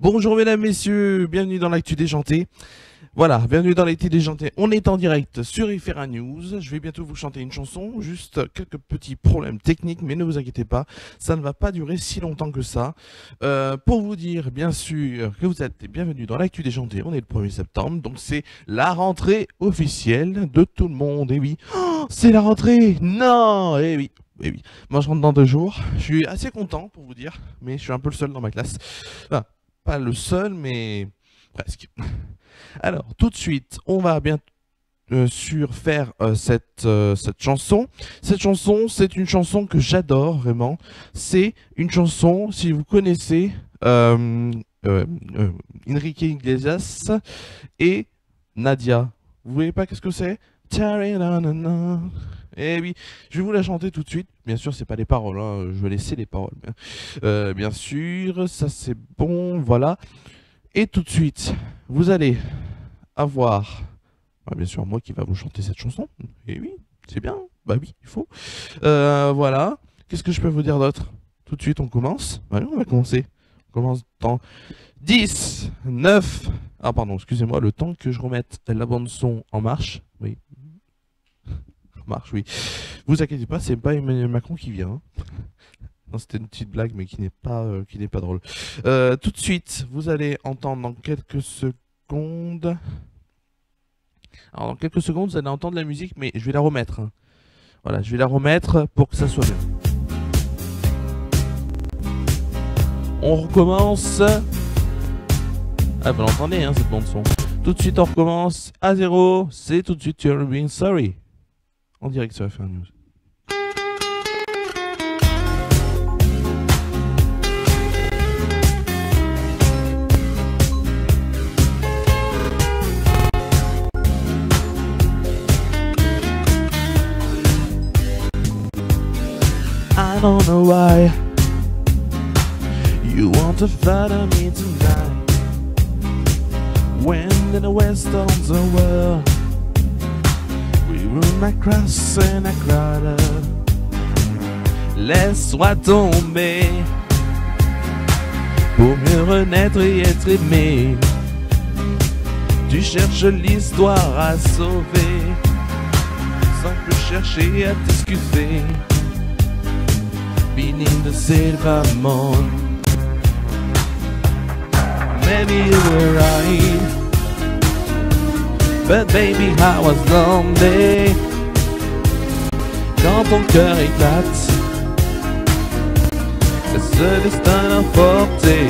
Bonjour mesdames, messieurs, bienvenue dans l'actu déjanté. Voilà, bienvenue dans l'actu déjanté. On est en direct sur Ifera News. Je vais bientôt vous chanter une chanson, juste quelques petits problèmes techniques, mais ne vous inquiétez pas, ça ne va pas durer si longtemps que ça. Pour vous dire, bien sûr, que vous êtes bienvenus dans l'actu déjanté, on est le 1er septembre, donc c'est la rentrée officielle de tout le monde. Et oui, oh, c'est la rentrée. Non, et oui. Et oui, moi je rentre dans 2 jours. Je suis assez content pour vous dire, mais je suis un peu le seul dans ma classe. Enfin, pas le seul, mais presque. Alors, tout de suite, on va bien sûr faire cette chanson. Cette chanson, c'est une chanson que j'adore vraiment. C'est une chanson, si vous connaissez Enrique Iglesias et Nadia. Vous voyez pas qu'est-ce que c'est? Eh oui, je vais vous la chanter tout de suite. Bien sûr, c'est pas les paroles, hein. Je vais laisser les paroles. Bien sûr, ça c'est bon, voilà. Et tout de suite, vous allez avoir, bien sûr, moi qui va vous chanter cette chanson. Et oui, c'est bien. Bah oui, il faut. Voilà. Qu'est-ce que je peux vous dire d'autre? Tout de suite, on commence. Allez, on va commencer. On commence dans 10, 9. Ah, pardon, excusez-moi, le temps que je remette la bande-son en marche. Oui. Marche, oui. Vous inquiétez pas, c'est pas Emmanuel Macron qui vient. Non, c'était une petite blague, mais qui n'est pas drôle. Tout de suite, vous allez entendre dans quelques secondes. Alors, dans quelques secondes, vous allez entendre la musique, mais je vais la remettre. Hein. Voilà, je vais la remettre pour que ça soit bien. On recommence. Ah, vous l'entendez, hein, cette bande-son. Tout de suite, on recommence à 0. C'est tout de suite You're Being Sorry. En direct sur Ifera News. I don't know why you want to flatter me tonight when in the west of the world we run across and I cried. Laisse-moi tomber pour mieux renaître et être aimé. Tu cherches l'histoire à sauver sans plus chercher à t'excuser. Beneath the silver moon, maybe you were right, but baby I was lonely. Quand ton cœur éclate, laisse le destin l'emporter.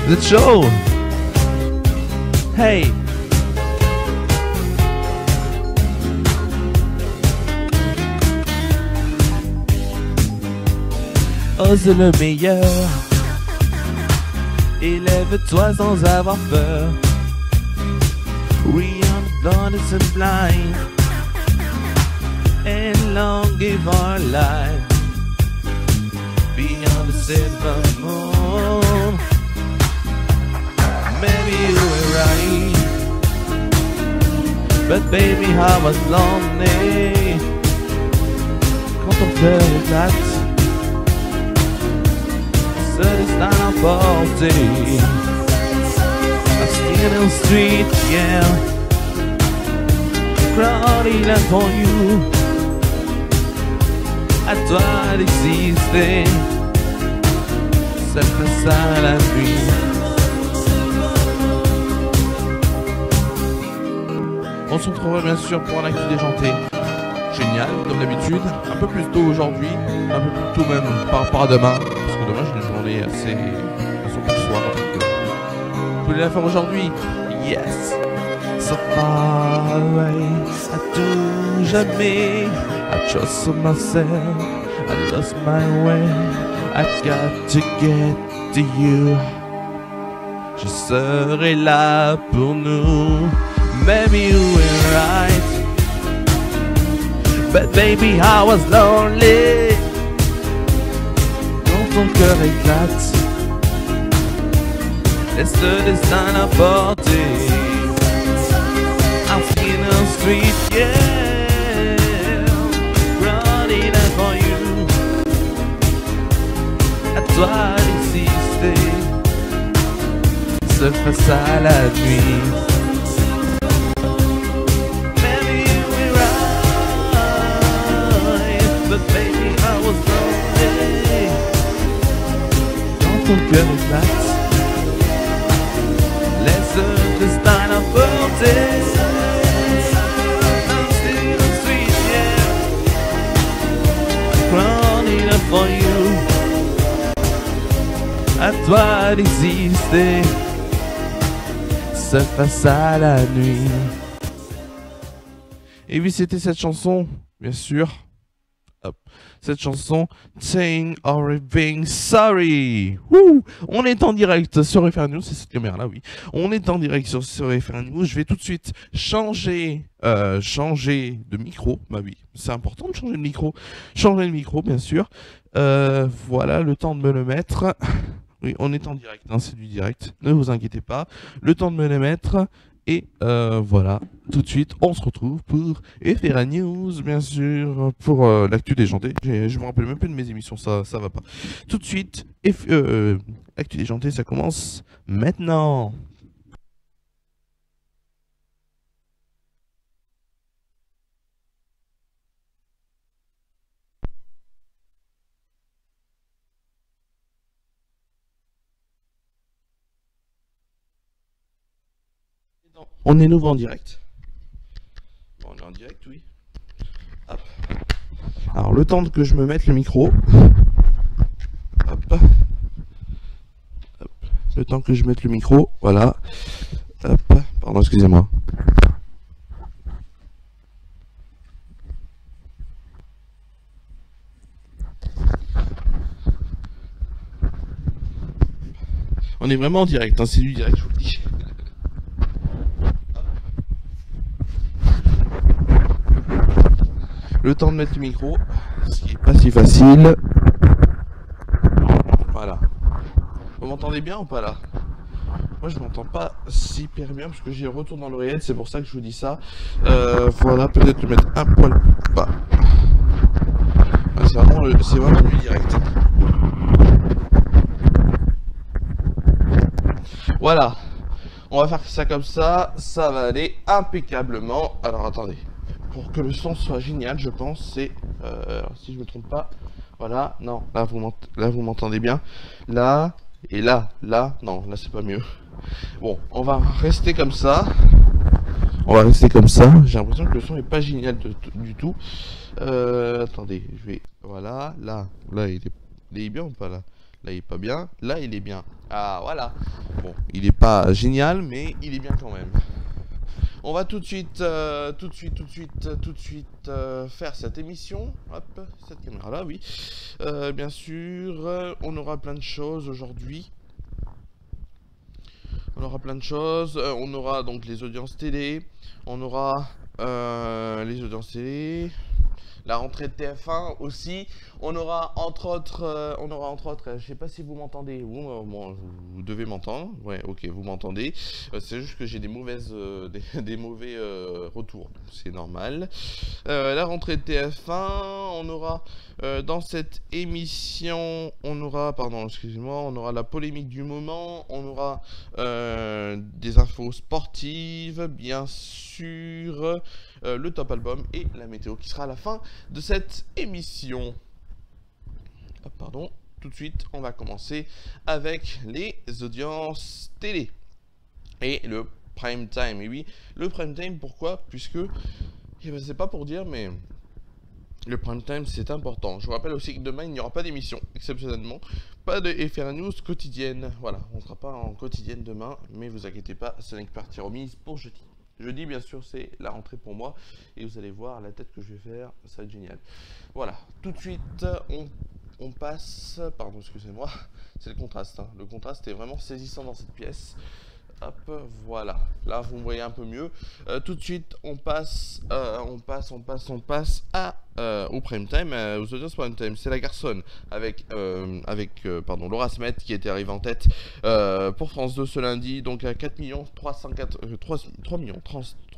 The show. Hey. Ose le meilleur, élève-toi sans avoir peur. We are blinded and blind, and long give our life beyond the silver moon. Maybe you were right, but baby I was lonely. Quand ton cœur éclate, it's not emporté. I'm still in the street, yeah, crawling up for you. À toi d'exister, seule face à la nuit. On se retrouvera bien sûr pour un actu déjanté. Génial, comme d'habitude. Un peu plus tôt aujourd'hui, un peu plus tôt même par rapport à demain. Parce que demain j'ai une journée assez plus soir. Je voulais la faire aujourd'hui. Yes. So far away, à tout jamais. I trust myself, I lost my way. I got to get to you. Je serai là pour nous. Maybe you were right, but baby I was lonely. Quand ton cœur éclate, laisse le destin l'emporter. I'm in the street, yeah, running out for you. toi d'exister, seul face à la nuit. Maybe we're right, but baby I was lonely. Quand ton cœur éclate, laisse le destin apporter. I'm still sweet, yeah, crying up for you. À toi d'exister, seul face à la nuit. Et oui, c'était cette chanson, bien sûr. Hop. Cette chanson, Saying Everything Sorry. Wouh, on est en direct sur FR News, c'est cette caméra-là, oui. On est en direct sur FR News. Je vais tout de suite changer de micro. Bah oui, c'est important de changer de micro. Changer de micro, bien sûr. Voilà, le temps de me le mettre. Oui, on est en direct, hein, c'est du direct. Ne vous inquiétez pas. Le temps de me le mettre. Et voilà, tout de suite, on se retrouve pour FR News, bien sûr, pour l'actu déjanté. Je me rappelle même plus de mes émissions, ça va pas. Tout de suite, l'actu déjanté, ça commence maintenant. On est nouveau en direct. Bon, on est en direct, oui. Hop. Alors, le temps que je me mette le micro. Hop. Hop. Le temps que je mette le micro, voilà. Hop. Pardon, excusez-moi. On est vraiment en direct, hein, c'est du direct, je vous le dis. Le temps de mettre le micro, ce qui n'est pas si facile. Voilà. Vous m'entendez bien ou pas là? Moi je m'entends pas super bien parce que j'ai le retour dans l'oreillette, c'est pour ça que je vous dis ça. Voilà, peut-être le mettre un poil bas. C'est vraiment du direct. Voilà. On va faire ça comme ça va aller impeccablement. Alors attendez. Pour que le son soit génial, je pense, c'est, si je me trompe pas, voilà, non, là vous m'entendez bien, là, et là, non, là c'est pas mieux. Bon, on va rester comme ça, j'ai l'impression que le son est pas génial du tout. Attendez, je vais, voilà, là il est bien ou pas là? Là il est pas bien, là il est bien, ah voilà, bon, il est pas génial, mais il est bien quand même. On va tout de suite faire cette émission. Hop, cette caméra-là, oui. Bien sûr, on aura plein de choses aujourd'hui. On aura donc les audiences télé. On aura les audiences télé. La rentrée de TF1 aussi. On aura entre autres, je sais pas si vous m'entendez. Vous devez m'entendre. Ouais, ok, vous m'entendez. C'est juste que j'ai des mauvais retours. C'est normal. La rentrée de TF1. On aura dans cette émission, on aura la polémique du moment. On aura des infos sportives, bien sûr. Le top album et la météo qui sera à la fin de cette émission. Pardon, tout de suite on va commencer avec les audiences télé et le prime time. Et oui, le prime time, pourquoi? Puisque, c'est pas pour dire, mais le prime time c'est important. Je vous rappelle aussi que demain il n'y aura pas d'émission, exceptionnellement, pas de FR News quotidienne. Voilà, on ne sera pas en quotidienne demain, mais vous inquiétez pas, ce n'est que partie remise pour jeudi. Jeudi, bien sûr, c'est la rentrée pour moi. Et vous allez voir la tête que je vais faire. Ça va être génial. Voilà. Tout de suite, on passe... Pardon, excusez-moi. C'est le contraste. Hein. Le contraste est vraiment saisissant dans cette pièce. Hop, voilà. Là, vous me voyez un peu mieux. Tout de suite, on passe au prime time, aux audiences prime time. C'est La Garçonne avec Laura Smet qui était arrivée en tête pour France 2 ce lundi, donc à 3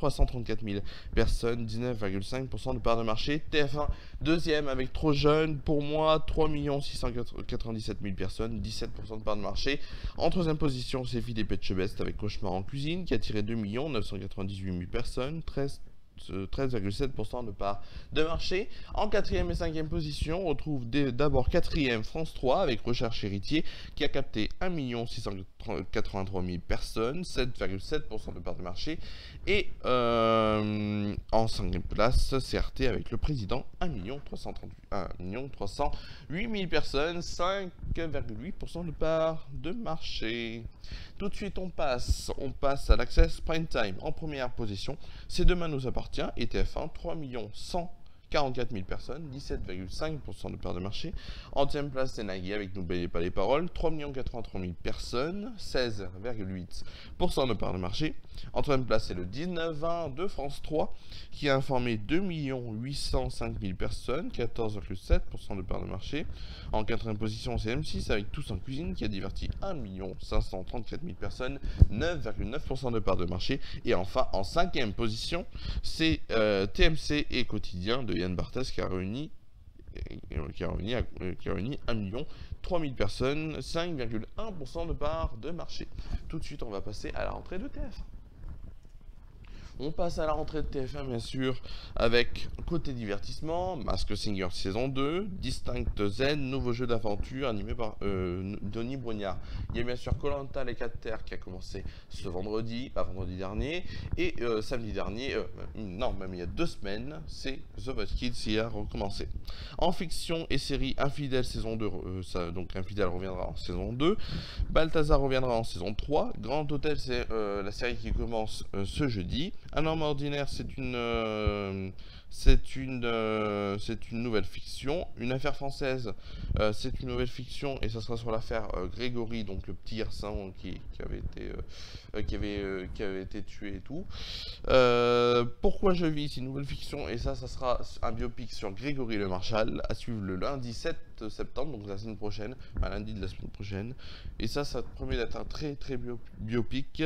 334 000 personnes, 19,5% de part de marché. TF1 deuxième avec Trop jeune, pour moi, 3 697 000 personnes, 17% de part de marché. En troisième position, c'est Philippe Etchebest avec Cauchemar en cuisine qui a tiré 2 998 000 personnes, 13,7% de part de marché. En quatrième et cinquième position, on retrouve d'abord quatrième France 3 avec Recherche Héritier qui a capté 1 683 000 personnes, 7,7% de part de marché. Et en cinquième place, CRT avec Le Président, 1 308 000 personnes, 5,8% de part de marché. Tout de suite, on passe à l'Access Prime Time en première position. C'est Demain nous appartient et TF1, 3 144 000 personnes, 17,5% de part de marché. En deuxième place, c'est Nagui avec N'oubliez pas les paroles, 3 83 000 personnes, 16,8% de part de marché. En troisième place, c'est le 19-20 de France 3 qui a informé 2 805 000 personnes, 14,7% de part de marché. En quatrième position, c'est M6 avec Tous en cuisine qui a diverti 1 534 000 personnes, 9,9% de part de marché. Et enfin, en cinquième position, c'est TMC et Quotidien de Yann Barthès qui a réuni 1 3 000 personnes, 5,1% de part de marché. Tout de suite, on va passer à la rentrée de TF1. On passe à la rentrée de TF1 bien sûr avec côté divertissement, Mask Singer saison 2, Distinct Z, nouveau jeu d'aventure animé par Denis Brognard. Il y a bien sûr Koh-Lanta les 4 terres qui a commencé ce vendredi, pas vendredi dernier, et samedi dernier, non même il y a 2 semaines, c'est The Voice Kids qui a recommencé. En fiction et série, Infidèle saison 2, donc Infidèle reviendra en saison 2, Balthazar reviendra en saison 3, Grand Hôtel c'est la série qui commence ce jeudi. Un homme ordinaire, c'est une nouvelle fiction. Une affaire française, c'est une nouvelle fiction et ça sera sur l'affaire Grégory, donc le petit garçon qui avait été tué et tout. Pourquoi je vis, c'est une nouvelle fiction et ça sera un biopic sur Grégory le Marshal à suivre le lundi 7 septembre, donc la semaine prochaine, lundi de la semaine prochaine. Et ça promet d'être un très biopic.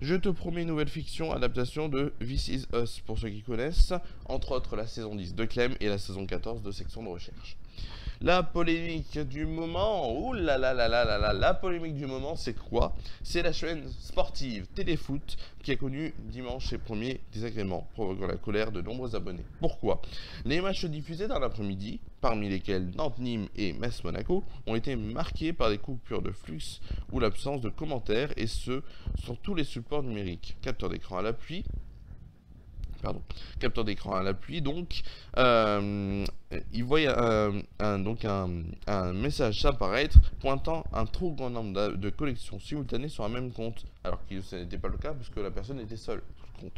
Je te promets une nouvelle fiction, adaptation de This Is Us pour ceux qui connaissent, entre autres la saison 10 de Clem et la saison 14 de Section de Recherche. La polémique du moment, la polémique du moment, c'est quoi? C'est la chaîne sportive Téléfoot qui a connu dimanche ses premiers désagréments, provoquant la colère de nombreux abonnés. Pourquoi? Les matchs diffusés dans l'après-midi, parmi lesquels Nantes-Nîmes et Metz-Monaco, ont été marqués par des coupures de flux ou l'absence de commentaires, et ce, sur tous les supports numériques. Capteur d'écran à l'appui, donc il voit un message apparaître pointant un trop grand nombre de connexions simultanées sur un même compte, alors que ce n'était pas le cas puisque la personne était seule sur le compte.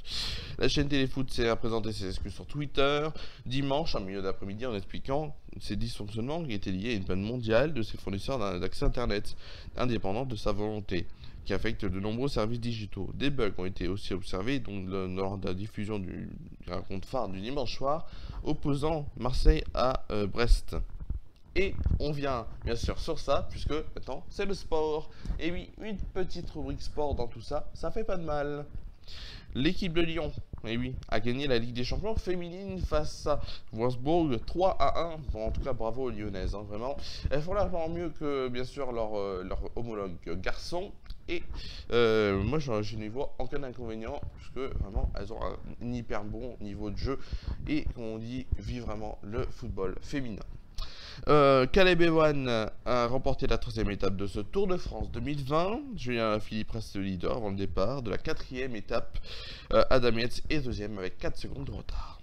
La chaîne Téléfoot s'est présenté ses excuses sur Twitter dimanche en milieu d'après-midi en expliquant ces dysfonctionnements qui étaient liés à une panne mondiale de ses fournisseurs d'accès internet, indépendante de sa volonté, qui affecte de nombreux services digitaux. Des bugs ont été aussi observés lors de la diffusion du rencontre phare du dimanche soir opposant Marseille à Brest. Et on vient bien sûr sur ça, puisque maintenant c'est le sport. Et oui, une petite rubrique sport dans tout ça, ça fait pas de mal. L'équipe de Lyon, et oui, a gagné la Ligue des Champions féminine face à Wolfsburg 3-1. Bon, en tout cas, bravo aux Lyonnaises, hein, vraiment. Elles font largement mieux que, bien sûr, leur homologue garçon. Et moi, je n'y vois aucun inconvénient, puisque vraiment, elles ont un hyper bon niveau de jeu. Et, comme on dit, vivent vraiment le football féminin. Caleb Ewan a remporté la 3e étape de ce Tour de France 2020. Julien Philippe reste le leader avant le départ de la 4e étape. Adam Yates est 2e avec 4 secondes de retard.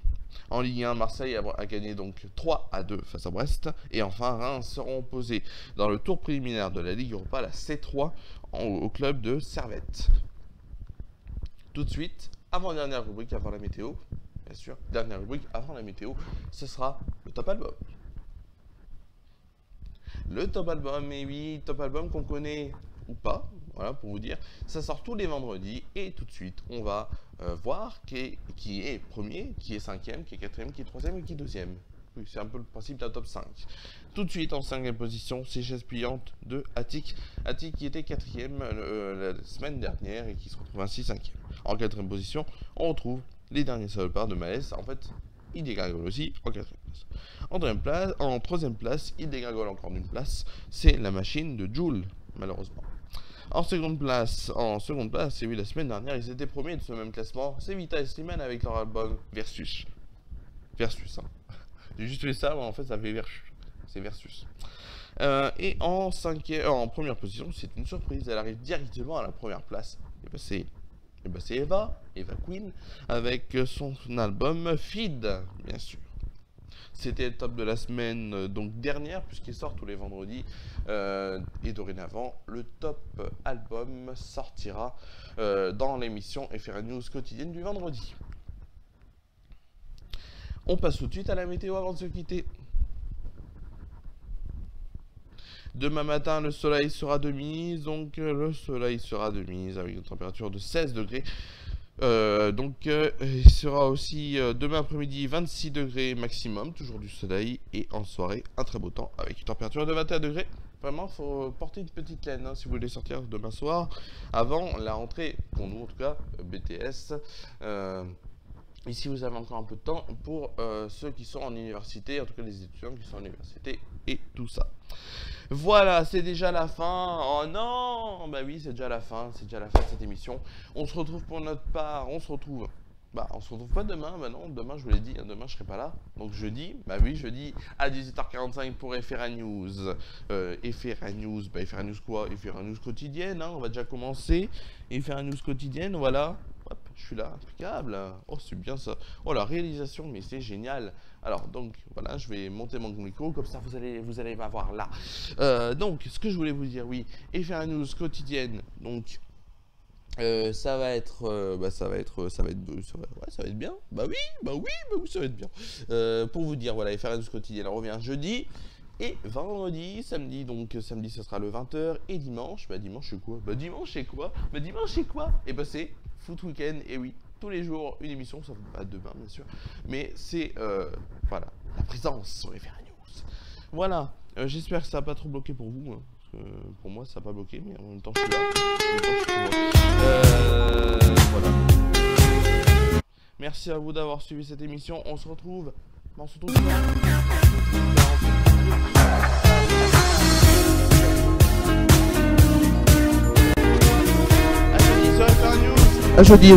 En Ligue 1, Marseille a gagné donc 3-2 face à Brest. Et enfin, Reims seront opposés dans le tour préliminaire de la Ligue Europa, la C3, au club de Servette. Tout de suite, avant-dernière rubrique avant la météo, bien sûr, dernière rubrique avant la météo, ce sera le top album. Le top album, et oui, top album qu'on connaît ou pas, voilà pour vous dire, ça sort tous les vendredis et tout de suite on va voir qui est premier, qui est 5e, qui est 4e, qui est 3e et qui est 2e. Oui, c'est un peu le principe d'un top 5. Tout de suite en 5e position, c'est Chaise pliante de Attic. Attic qui était 4e la semaine dernière et qui se retrouve ainsi 5e. En quatrième position, on retrouve les derniers salopards de Maes. En fait, il dégringole aussi en quatrième place. En troisième place, il dégringole encore d'une place. C'est la machine de Joule, malheureusement. En seconde place, et oui, la semaine dernière, ils étaient premiers de ce même classement. C'est Vita et Slimane avec leur album Versus. Versus, hein. J'ai juste fait ça, mais en fait, ça fait Versus. C'est Versus. Et en première position, c'est une surprise. Elle arrive directement à la première place. Et ben c'est Eva Queen, avec son album Feed, bien sûr. C'était le top de la semaine donc dernière, puisqu'il sort tous les vendredis. Et dorénavant, le top album sortira dans l'émission FR News quotidienne du vendredi. On passe tout de suite à la météo avant de se quitter. Demain matin, le soleil sera de mise, donc le soleil sera de mise avec une température de 16 degrés. Il sera aussi demain après-midi 26 degrés maximum, toujours du soleil, et en soirée un très beau temps avec une température de 21 degrés. Vraiment, il faut porter une petite laine hein, si vous voulez sortir demain soir, avant la rentrée, pour nous en tout cas, BTS. Ici, vous avez encore un peu de temps pour ceux qui sont en université, en tout cas les étudiants qui sont en université et tout ça. Voilà, c'est déjà la fin. Oh non, bah oui, c'est déjà la fin de cette émission. On se retrouve pour notre part, on se retrouve pas demain, bah non, demain je vous l'ai dit, hein, demain je serai pas là. Donc jeudi, bah oui, jeudi à 18h45 pour FR News. FR News, bah FR News quoi? FR News quotidienne, hein, on va déjà commencer. FR News quotidienne, voilà. Hop, je suis là, impeccable. Oh, c'est bien ça. Oh, la réalisation, mais c'est génial. Alors, donc, voilà, je vais monter mon micro, comme ça, vous allez m'avoir là. Donc, ce que je voulais vous dire, oui, FR News quotidienne, donc, ça va être bien. Bah oui, ça va être bien. Pour vous dire, voilà, FR News quotidienne, on revient jeudi. Et vendredi, samedi, donc samedi ça sera le 20h. Et dimanche, bah dimanche c'est quoi? Et bah c'est Foot Weekend, et oui, tous les jours une émission, ça va pas demain bien sûr. Mais c'est, voilà, la présence sur les FR News. Voilà, j'espère que ça n'a pas trop bloqué pour vous. Hein, parce que pour moi ça n'a pas bloqué, mais en même temps je suis là. Voilà. Merci à vous d'avoir suivi cette émission. On se retrouve. À jeudi.